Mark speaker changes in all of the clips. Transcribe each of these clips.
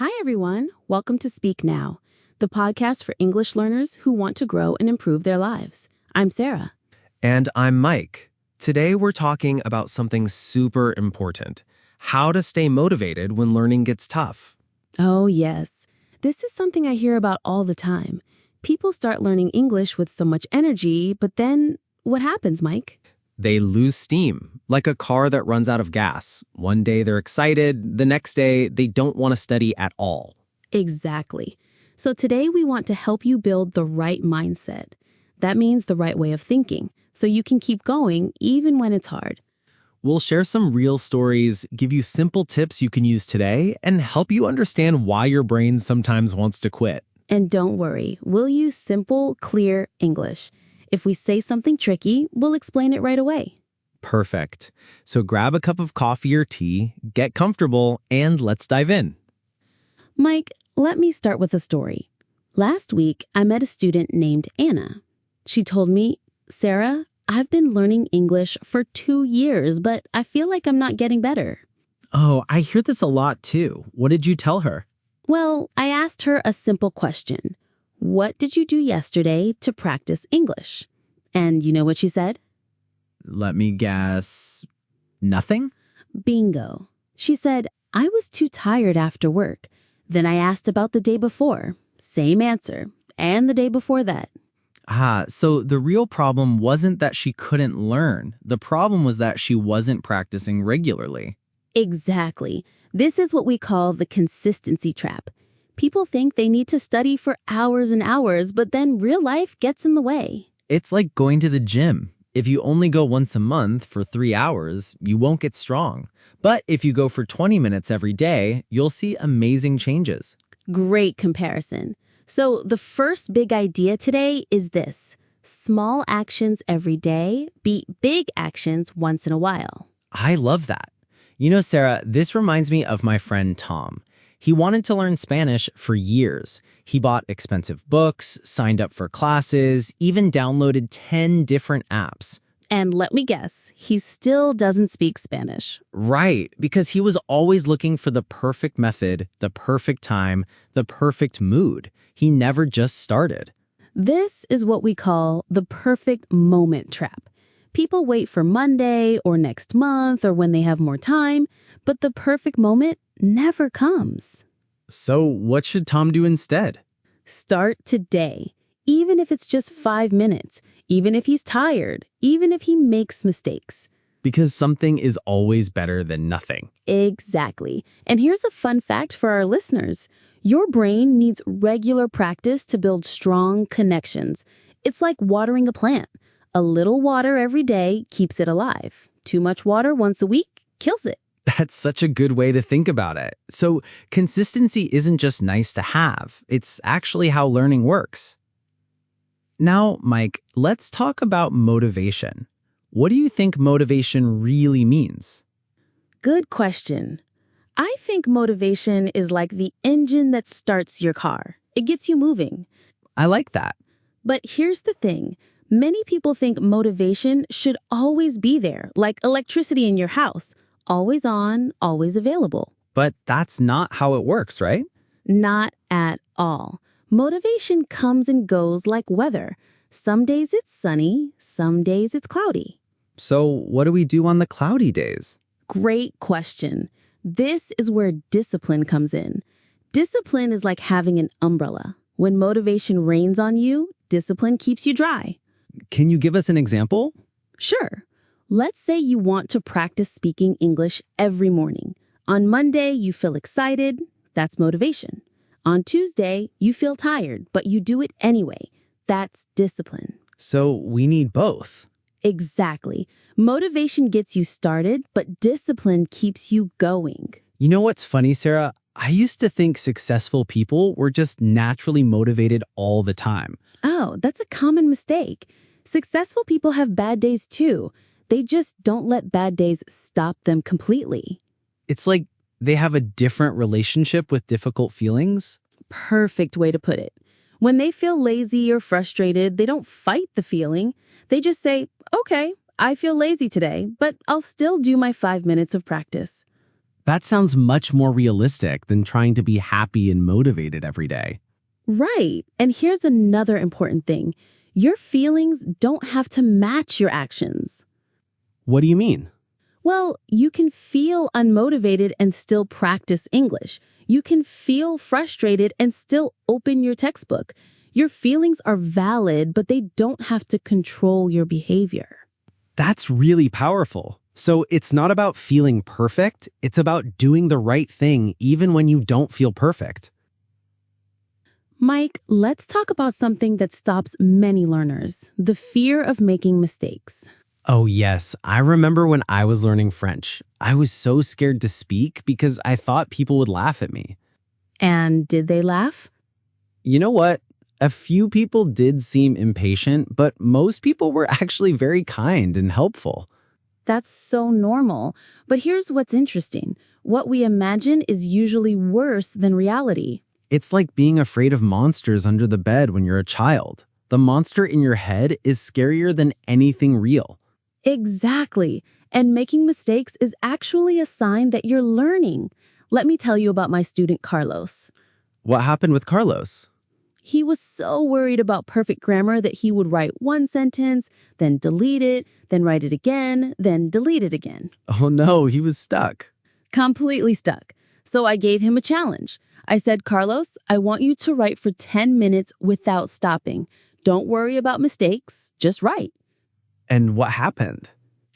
Speaker 1: Hi, everyone. Welcome to Speak Now, the podcast for English learners who want to grow and improve their lives. I'm Sarah.
Speaker 2: And I'm Mike. Today we're talking about something super important: how to stay motivated when learning gets tough.
Speaker 1: Oh, yes. This is something I hear about all the time. People start learning English with so much energy, but then what happens, Mike?
Speaker 2: They lose steam, like a car that runs out of gas. One day they're excited, the next day they don't want to study at all.
Speaker 1: Exactly. So today we want to help you build the right mindset. That means the right way of thinking, so you can keep going even when it's hard.
Speaker 2: We'll share some real stories, give you simple tips you can use today, and help you understand why your brain sometimes wants to quit.
Speaker 1: And don't worry, we'll use simple, clear English. If we say something tricky, we'll explain it right away.
Speaker 2: Perfect. So grab a cup of coffee or tea, get comfortable, and let's dive in.
Speaker 1: Mike, let me start with a story. Last week, I met a student named Anna. She told me, Sarah, I've been learning English for 2 years, but I feel like I'm not getting better.
Speaker 2: Oh, I hear this a lot too. What did you tell her?
Speaker 1: Well, I asked her a simple question. What did you do yesterday to practice English? And you know what she said?
Speaker 2: Let me guess. Nothing?
Speaker 1: Bingo. She said, I was too tired after work. Then I asked about the day before. Same answer. And the day before that.
Speaker 2: So the real problem wasn't that she couldn't learn. The problem was that she wasn't practicing regularly.
Speaker 1: Exactly. This is what we call the consistency trap. People think they need to study for hours and hours, but then real life gets in the way.
Speaker 2: It's like going to the gym. If you only go once a month for 3 hours, you won't get strong. But if you go for 20 minutes every day, you'll see amazing changes.
Speaker 1: Great comparison. So the first big idea today is this: small actions every day beat big actions once in a while.
Speaker 2: I love that. You know, Sarah, this reminds me of my friend Tom. He wanted to learn Spanish for years. He bought expensive books, signed up for classes, even downloaded 10 different apps.
Speaker 1: And let me guess, he still doesn't speak Spanish.
Speaker 2: Right, because he was always looking for the perfect method, the perfect time, the perfect mood. He never just started.
Speaker 1: This is what we call the perfect moment trap. People wait for Monday or next month or when they have more time, but the perfect moment never comes.
Speaker 2: So what should Tom do instead?
Speaker 1: Start today, even if it's just 5 minutes, even if he's tired, even if he makes mistakes.
Speaker 2: Because something is always better than nothing.
Speaker 1: Exactly. And here's a fun fact for our listeners. Your brain needs regular practice to build strong connections. It's like watering a plant. A little water every day keeps it alive. Too much water once a week kills it.
Speaker 2: That's such a good way to think about it. So consistency isn't just nice to have. It's actually how learning works. Now, Mike, let's talk about motivation. What do you think motivation really means?
Speaker 1: Good question. I think motivation is like the engine that starts your car. It gets you moving.
Speaker 2: I like that.
Speaker 1: But here's the thing. Many people think motivation should always be there, like electricity in your house, always on, always available.
Speaker 2: But that's not how it works, right?
Speaker 1: Not at all. Motivation comes and goes like weather. Some days it's sunny, some days it's cloudy.
Speaker 2: So what do we do on the cloudy days?
Speaker 1: Great question. This is where discipline comes in. Discipline is like having an umbrella. When motivation rains on you, discipline keeps you dry.
Speaker 2: Can you give us an example?
Speaker 1: Sure. Let's say you want to practice speaking English every morning. On Monday, you feel excited. That's motivation. On Tuesday, you feel tired, but you do it anyway. That's discipline.
Speaker 2: So we need both.
Speaker 1: Exactly. Motivation gets you started, but discipline keeps you going.
Speaker 2: You know what's funny, Sarah? I used to think successful people were just naturally motivated all the time.
Speaker 1: Oh, that's a common mistake. Successful people have bad days too. They just don't let bad days stop them completely.
Speaker 2: It's like they have a different relationship with difficult feelings.
Speaker 1: Perfect way to put it. When they feel lazy or frustrated, they don't fight the feeling. They just say, okay, I feel lazy today, but I'll still do my 5 minutes of practice.
Speaker 3: That sounds much more realistic than trying to be happy and motivated every day.
Speaker 1: Right. And here's another important thing. Your feelings don't have to match your actions.
Speaker 3: What do you mean?
Speaker 1: Well, you can feel unmotivated and still practice English. You can feel frustrated and still open your textbook. Your feelings are valid, but they don't have to control your behavior.
Speaker 3: That's really powerful. So it's not about feeling perfect, it's about doing the right thing even when you don't feel perfect.
Speaker 1: Mike, let's talk about something that stops many learners, the fear of making mistakes.
Speaker 3: Oh yes, I remember when I was learning French. I was so scared to speak because I thought people would laugh at me.
Speaker 1: And did they laugh?
Speaker 3: You know what? A few people did seem impatient, but most people were actually very kind and helpful.
Speaker 1: That's so normal. But here's what's interesting. What we imagine is usually worse than reality.
Speaker 3: It's like being afraid of monsters under the bed when you're a child. The monster in your head is scarier than anything real.
Speaker 1: Exactly. And making mistakes is actually a sign that you're learning. Let me tell you about my student Carlos.
Speaker 3: What happened with Carlos?
Speaker 1: He was so worried about perfect grammar that he would write one sentence, then delete it, then write it again, then delete it again.
Speaker 3: Oh no, he was stuck.
Speaker 1: Completely stuck. So I gave him a challenge. I said, Carlos, I want you to write for 10 minutes without stopping. Don't worry about mistakes, just write.
Speaker 3: And what happened?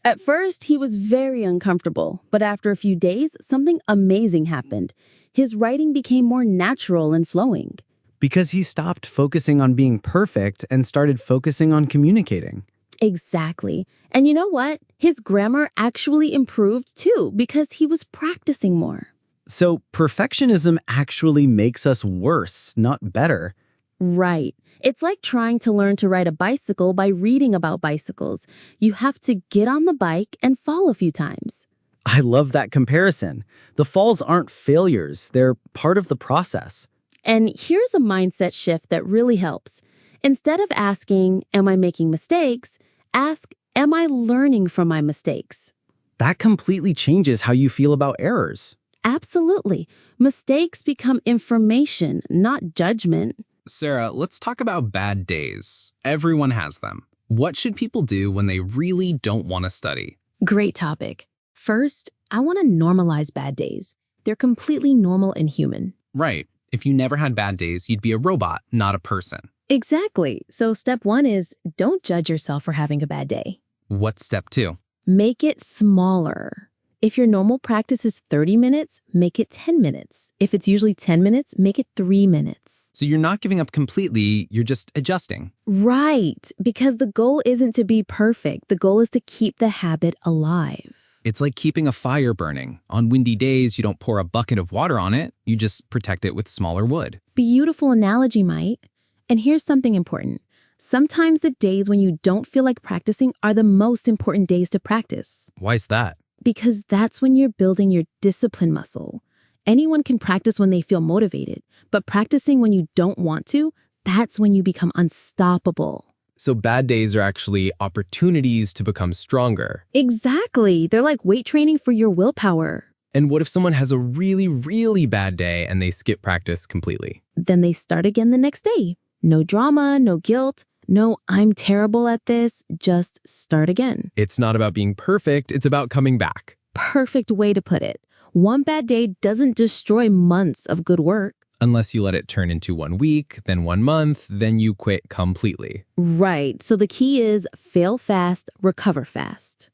Speaker 1: At first, he was very uncomfortable, but after a few days, something amazing happened. His writing became more natural and flowing.
Speaker 3: Because he stopped focusing on being perfect and started focusing on communicating.
Speaker 1: Exactly. And you know what? His grammar actually improved too because he was practicing more.
Speaker 3: So perfectionism actually makes us worse, not better.
Speaker 1: Right. It's like trying to learn to ride a bicycle by reading about bicycles. You have to get on the bike and fall a few times.
Speaker 3: I love that comparison. The falls aren't failures, they're part of the process.
Speaker 1: And here's a mindset shift that really helps. Instead of asking, am I making mistakes? Ask, am I learning from my mistakes?
Speaker 3: That completely changes how you feel about errors.
Speaker 1: Absolutely. Mistakes become information, not judgment.
Speaker 4: Sarah, let's talk about bad days. Everyone has them. What should people do when they really don't want to study?
Speaker 5: Great topic. First, I want to normalize bad days. They're completely normal and human.
Speaker 4: Right. If you never had bad days, you'd be a robot, not a person.
Speaker 5: Exactly. So step 1 is don't judge yourself for having a bad day.
Speaker 4: What's step 2?
Speaker 5: Make it smaller. If your normal practice is 30 minutes, make it 10 minutes. If it's usually 10 minutes, make it 3 minutes.
Speaker 4: So you're not giving up completely, you're just adjusting.
Speaker 5: Right, because the goal isn't to be perfect. The goal is to keep the habit alive.
Speaker 4: It's like keeping a fire burning. On windy days, you don't pour a bucket of water on it, you just protect it with smaller wood.
Speaker 5: Beautiful analogy, Mike. And here's something important. Sometimes the days when you don't feel like practicing are the most important days to practice.
Speaker 4: Why's that?
Speaker 5: Because that's when you're building your discipline muscle. Anyone can practice when they feel motivated, but practicing when you don't want to, that's when you become unstoppable.
Speaker 6: So bad days are actually opportunities to become stronger.
Speaker 5: Exactly. They're like weight training for your willpower.
Speaker 6: And what if someone has a really, really bad day and they skip practice completely?
Speaker 5: Then they start again the next day. No drama, no guilt. No, I'm terrible at this. Just start again.
Speaker 6: It's not about being perfect, it's about coming back.
Speaker 5: Perfect way to put it. One bad day doesn't destroy months of good work.
Speaker 6: Unless you let it turn into 1 week, then 1 month, then you quit completely.
Speaker 5: Right. So the key is fail fast, recover fast.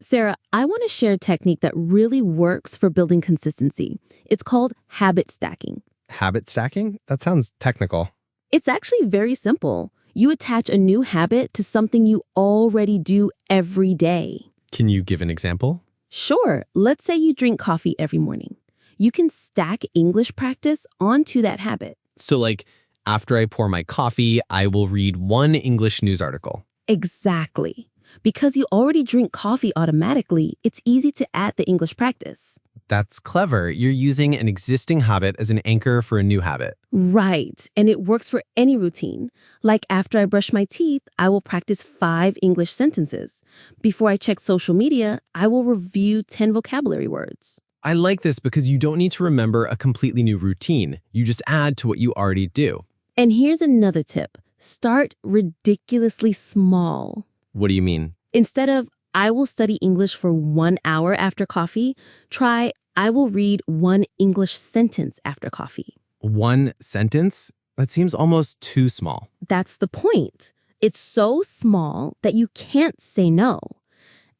Speaker 5: Sarah, I want to share a technique that really works for building consistency. It's called habit stacking.
Speaker 6: Habit stacking? That sounds technical.
Speaker 5: It's actually very simple. You attach a new habit to something you already do every day.
Speaker 6: Can you give an example?
Speaker 5: Sure. Let's say you drink coffee every morning. You can stack English practice onto that habit.
Speaker 6: So like, after I pour my coffee, I will read 1 English news article.
Speaker 5: Exactly. Because you already drink coffee automatically, it's easy to add the English practice.
Speaker 6: That's clever. You're using an existing habit as an anchor for a new habit.
Speaker 5: Right. And it works for any routine. Like after I brush my teeth, I will practice 5 English sentences. Before I check social media, I will review 10 vocabulary words.
Speaker 6: I like this because you don't need to remember a completely new routine. You just add to what you already do.
Speaker 5: And here's another tip. Start ridiculously small.
Speaker 6: What do you mean?
Speaker 5: Instead of, I will study English for 1 hour after coffee, try, I will read 1 English sentence after coffee.
Speaker 6: 1 sentence? That seems almost too small.
Speaker 5: That's the point. It's so small that you can't say no.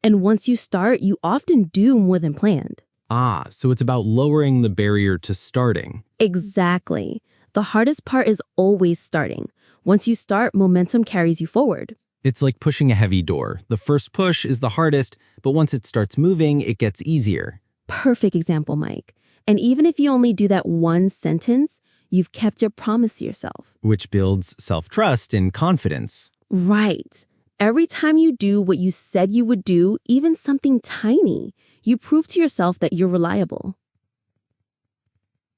Speaker 5: And once you start, you often do more than planned.
Speaker 6: Ah, so it's about lowering the barrier to starting.
Speaker 5: Exactly. The hardest part is always starting. Once you start, momentum carries you forward.
Speaker 6: It's like pushing a heavy door. The first push is the hardest, but once it starts moving, it gets easier.
Speaker 5: Perfect example, Mike. And even if you only do that 1 sentence, you've kept your promise to yourself.
Speaker 6: Which builds self-trust and confidence.
Speaker 5: Right. Every time you do what you said you would do, even something tiny, you prove to yourself that you're reliable.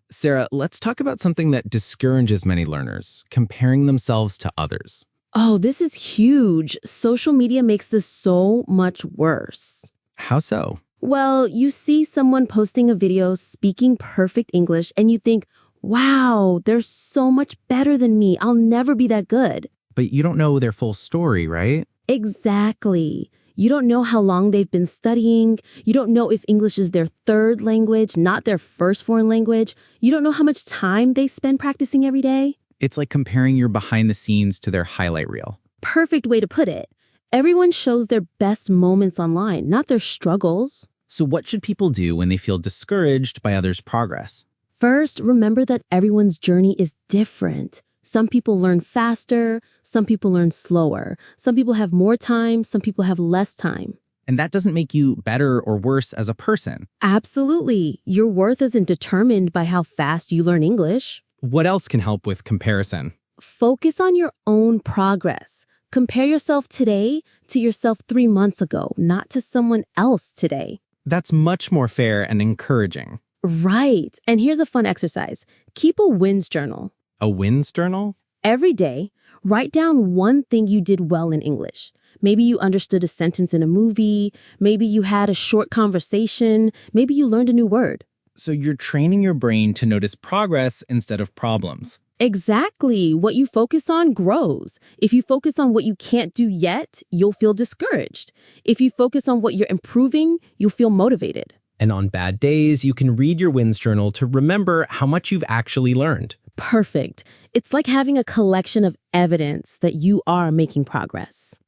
Speaker 6: Sarah, let's talk about something that discourages many learners, comparing themselves to others.
Speaker 5: Oh, this is huge. Social media makes this so much worse.
Speaker 6: How so?
Speaker 5: Well, you see someone posting a video speaking perfect English and you think, wow, they're so much better than me. I'll never be that good.
Speaker 2: But you don't know their full story, right?
Speaker 5: Exactly. You don't know how long they've been studying. You don't know if English is their 3rd language, not their first foreign language. You don't know how much time they spend practicing every day.
Speaker 2: It's like comparing your behind the scenes to their highlight reel.
Speaker 5: Perfect way to put it. Everyone shows their best moments online, not their struggles.
Speaker 2: So what should people do when they feel discouraged by others' progress?
Speaker 5: First, remember that everyone's journey is different. Some people learn faster, some people learn slower. Some people have more time, some people have less time.
Speaker 2: And that doesn't make you better or worse as a person.
Speaker 5: Absolutely. Your worth isn't determined by how fast you learn English.
Speaker 6: What else can help with comparison?
Speaker 5: Focus on your own progress. Compare yourself today to yourself 3 months ago, not to someone else today.
Speaker 6: That's much more fair and encouraging.
Speaker 5: Right. And here's a fun exercise. Keep a wins journal.
Speaker 6: A wins journal?
Speaker 5: Every day, write down 1 thing you did well in English. Maybe you understood a sentence in a movie. Maybe you had a short conversation. Maybe you learned a new word.
Speaker 2: So you're training your brain to notice progress instead of problems.
Speaker 5: Exactly. What you focus on grows. If you focus on what you can't do yet, you'll feel discouraged. If you focus on what you're improving, you'll feel motivated.
Speaker 6: And on bad days, you can read your wins journal to remember how much you've actually learned.
Speaker 5: Perfect. It's like having a collection of evidence that you are making progress.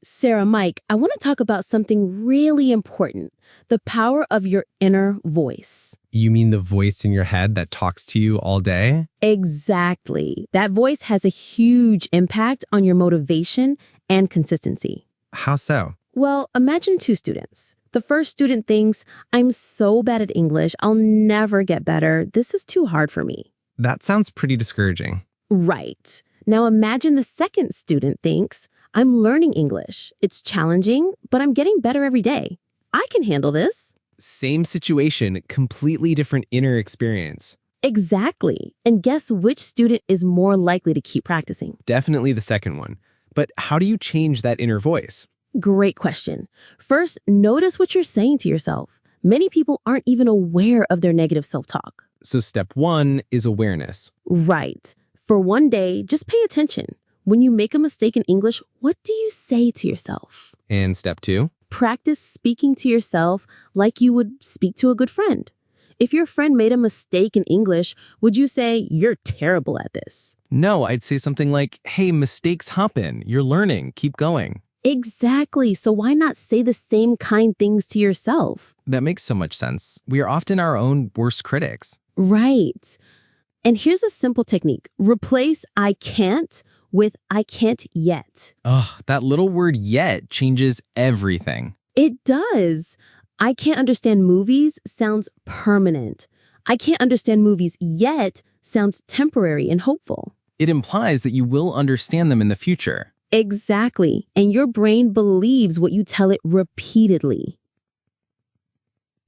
Speaker 5: Sarah, Mike, I want to talk about something really important, the power of your inner voice.
Speaker 6: You mean the voice in your head that talks to you all day?
Speaker 5: Exactly. That voice has a huge impact on your motivation and consistency.
Speaker 6: How so?
Speaker 5: Well, imagine 2 students. The first student thinks, I'm so bad at English, I'll never get better. This is too hard for me.
Speaker 6: That sounds pretty discouraging.
Speaker 5: Right. Now imagine the second student thinks, I'm learning English. It's challenging, but I'm getting better every day. I can handle this.
Speaker 6: Same situation, completely different inner experience.
Speaker 5: Exactly. And guess which student is more likely to keep practicing?
Speaker 6: Definitely the second one. But how do you change that inner voice?
Speaker 5: Great question. First, notice what you're saying to yourself. Many people aren't even aware of their negative self-talk.
Speaker 6: So step 1 is awareness.
Speaker 5: Right. For one day, just pay attention. When you make a mistake in English, what do you say to yourself?
Speaker 6: And step 2?
Speaker 5: Practice speaking to yourself like you would speak to a good friend. If your friend made a mistake in English, would you say, you're terrible at this?
Speaker 6: No, I'd say something like, hey, mistakes happen. You're learning. Keep going.
Speaker 5: Exactly. So why not say the same kind things to yourself?
Speaker 6: That makes so much sense. We are often our own worst critics.
Speaker 5: Right. And here's a simple technique. Replace I can't with I can't yet.
Speaker 6: Ugh, that little word yet changes everything.
Speaker 5: It does. I can't understand movies sounds permanent. I can't understand movies yet sounds temporary and hopeful.
Speaker 6: It implies that you will understand them in the future.
Speaker 5: Exactly. And your brain believes what you tell it repeatedly.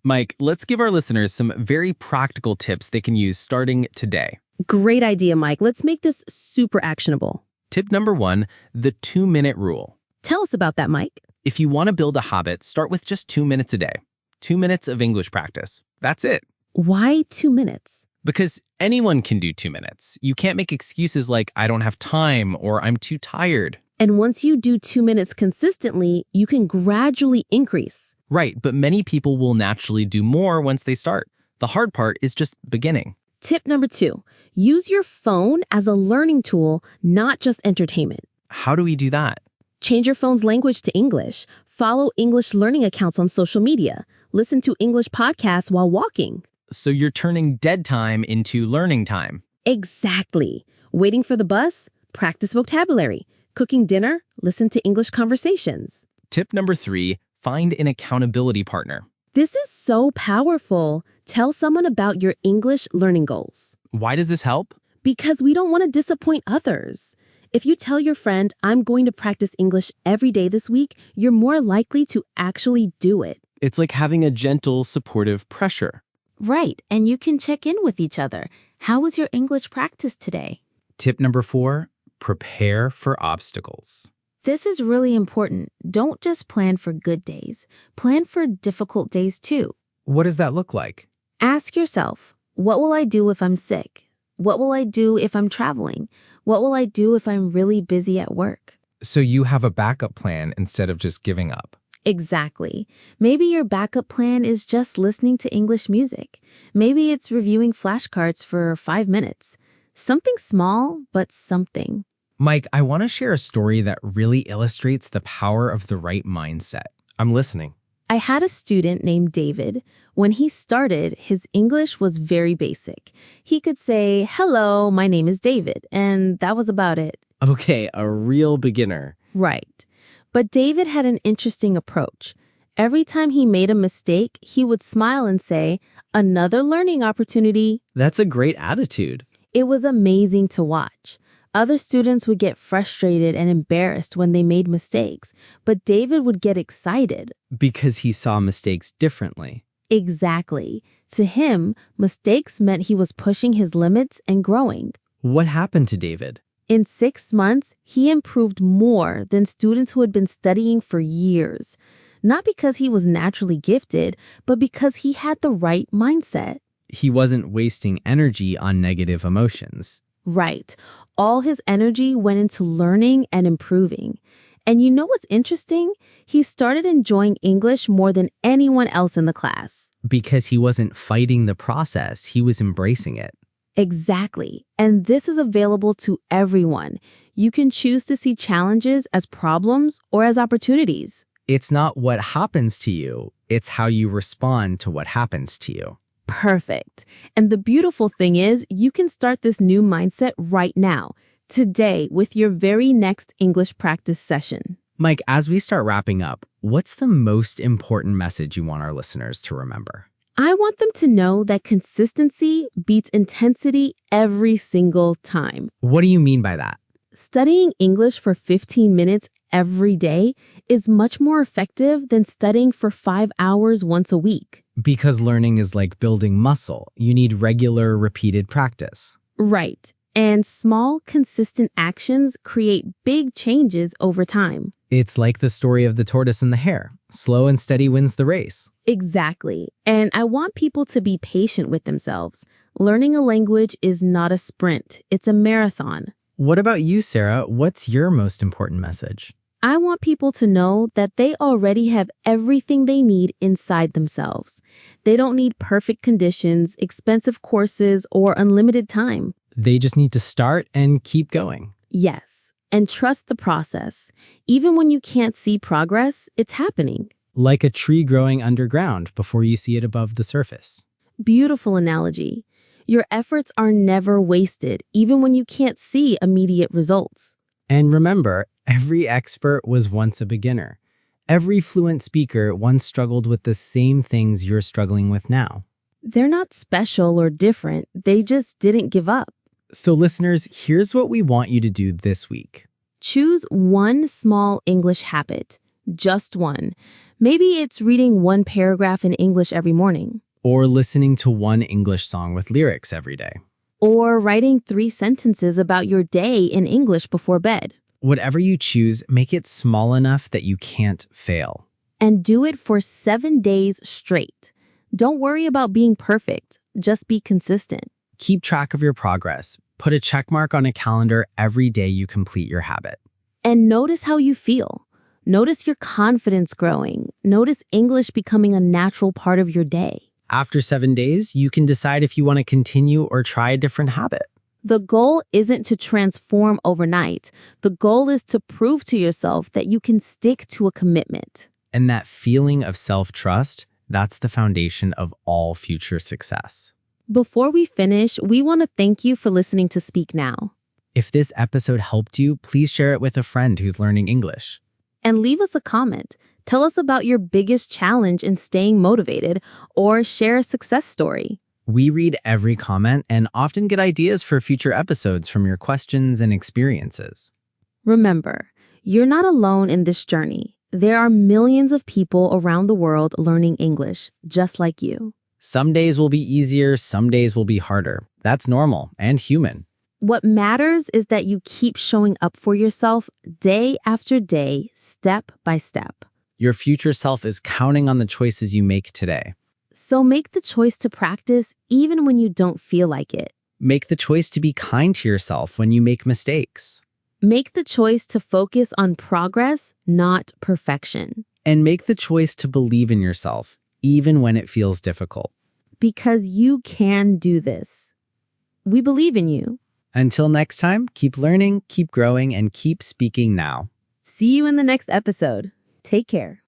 Speaker 6: Mike, let's give our listeners some very practical tips they can use starting today.
Speaker 5: Great idea, Mike. Let's make this super actionable.
Speaker 6: Tip number 1, the 2-minute rule.
Speaker 5: Tell us about that, Mike.
Speaker 6: If you want to build a habit, start with just 2 minutes a day. 2 minutes of English practice. That's it.
Speaker 5: Why 2 minutes?
Speaker 6: Because anyone can do 2 minutes. You can't make excuses like, I don't have time or I'm too tired.
Speaker 5: And once you do 2 minutes consistently, you can gradually increase.
Speaker 6: Right, but many people will naturally do more once they start. The hard part is just beginning.
Speaker 5: Tip number 2, use your phone as a learning tool, not just entertainment.
Speaker 6: How do we do that?
Speaker 5: Change your phone's language to English. Follow English learning accounts on social media. Listen to English podcasts while walking.
Speaker 6: So you're turning dead time into learning time.
Speaker 5: Exactly. Waiting for the bus? Practice vocabulary. Cooking dinner? Listen to English conversations.
Speaker 6: Tip number 3, find an accountability partner.
Speaker 5: This is so powerful. Tell someone about your English learning goals.
Speaker 6: Why does this help?
Speaker 5: Because we don't want to disappoint others. If you tell your friend, I'm going to practice English every day this week, you're more likely to actually do it.
Speaker 6: It's like having a gentle, supportive pressure.
Speaker 1: Right, and you can check in with each other. How was your English practice today?
Speaker 4: Tip number 4, prepare for obstacles.
Speaker 1: This is really important. Don't just plan for good days. Plan for difficult days too.
Speaker 4: What does that look like?
Speaker 1: Ask yourself, what will I do if I'm sick? What will I do if I'm traveling? What will I do if I'm really busy at work?
Speaker 4: So you have a backup plan instead of just giving up.
Speaker 1: Exactly. Maybe your backup plan is just listening to English music. Maybe it's reviewing flashcards for 5 minutes. Something small, but something.
Speaker 4: Mike, I want to share a story that really illustrates the power of the right mindset.
Speaker 3: I'm listening.
Speaker 5: I had a student named David. When he started, his English was very basic. He could say, "Hello, my name is David," and that was about it.
Speaker 3: Okay, a real beginner.
Speaker 5: Right. But David had an interesting approach. Every time he made a mistake, he would smile and say, "Another learning opportunity."
Speaker 3: That's a great attitude.
Speaker 5: It was amazing to watch. Other students would get frustrated and embarrassed when they made mistakes, but David would get excited.
Speaker 3: Because he saw mistakes differently.
Speaker 5: Exactly. To him, mistakes meant he was pushing his limits and growing.
Speaker 3: What happened to David?
Speaker 5: In 6 months, he improved more than students who had been studying for years. Not because he was naturally gifted, but because he had the right mindset.
Speaker 3: He wasn't wasting energy on negative emotions.
Speaker 5: Right. All his energy went into learning and improving. And you know what's interesting? He started enjoying English more than anyone else in the class.
Speaker 3: Because he wasn't fighting the process, he was embracing it.
Speaker 5: Exactly. And this is available to everyone. You can choose to see challenges as problems or as opportunities.
Speaker 3: It's not what happens to you, it's how you respond to what happens to you.
Speaker 5: Perfect. And the beautiful thing is, you can start this new mindset right now, today, with your very next English practice session.
Speaker 3: Mike, as we start wrapping up, what's the most important message you want our listeners to remember?
Speaker 5: I want them to know that consistency beats intensity every single time.
Speaker 3: What do you mean by that?
Speaker 5: Studying English for 15 minutes every day is much more effective than studying for 5 hours once a week.
Speaker 3: Because learning is like building muscle. You need regular, repeated practice.
Speaker 5: Right. And small, consistent actions create big changes over time.
Speaker 3: It's like the story of the tortoise and the hare. Slow and steady wins the race.
Speaker 5: Exactly. And I want people to be patient with themselves. Learning a language is not a sprint. It's a marathon.
Speaker 3: What about you, Sarah? What's your most important message?
Speaker 5: I want people to know that they already have everything they need inside themselves. They don't need perfect conditions, expensive courses, or unlimited time.
Speaker 3: They just need to start and keep going.
Speaker 5: Yes, and trust the process. Even when you can't see progress, it's happening.
Speaker 3: Like a tree growing underground before you see it above the surface.
Speaker 5: Beautiful analogy. Your efforts are never wasted, even when you can't see immediate results.
Speaker 3: And remember, every expert was once a beginner. Every fluent speaker once struggled with the same things you're struggling with now.
Speaker 5: They're not special or different. They just didn't give up.
Speaker 3: So listeners, here's what we want you to do this week.
Speaker 5: Choose one small English habit. Just one. Maybe it's reading one paragraph in English every morning.
Speaker 3: Or listening to one English song with lyrics every day.
Speaker 5: Or writing 3 sentences about your day in English before bed.
Speaker 3: Whatever you choose, make it small enough that you can't fail.
Speaker 5: And do it for 7 days straight. Don't worry about being perfect. Just be consistent.
Speaker 3: Keep track of your progress. Put a check mark on a calendar every day you complete your habit.
Speaker 5: And notice how you feel. Notice your confidence growing. Notice English becoming a natural part of your day.
Speaker 3: After 7 days, you can decide if you want to continue or try a different habit.
Speaker 5: The goal isn't to transform overnight. The goal is to prove to yourself that you can stick to a commitment.
Speaker 3: And that feeling of self-trust, that's the foundation of all future success.
Speaker 5: Before we finish, we want to thank you for listening to Speak Now.
Speaker 3: If this episode helped you, please share it with a friend who's learning English.
Speaker 5: And leave us a comment. Tell us about your biggest challenge in staying motivated, or share a success story.
Speaker 3: We read every comment and often get ideas for future episodes from your questions and experiences.
Speaker 5: Remember, you're not alone in this journey. There are millions of people around the world learning English, just like you.
Speaker 3: Some days will be easier, some days will be harder. That's normal and human.
Speaker 5: What matters is that you keep showing up for yourself day after day, step by step.
Speaker 3: Your future self is counting on the choices you make today.
Speaker 5: So make the choice to practice even when you don't feel like it.
Speaker 3: Make the choice to be kind to yourself when you make mistakes.
Speaker 5: Make the choice to focus on progress, not perfection.
Speaker 3: And make the choice to believe in yourself, even when it feels difficult.
Speaker 5: Because you can do this. We believe in you.
Speaker 3: Until next time, keep learning, keep growing, and keep speaking now.
Speaker 5: See you in the next episode. Take care.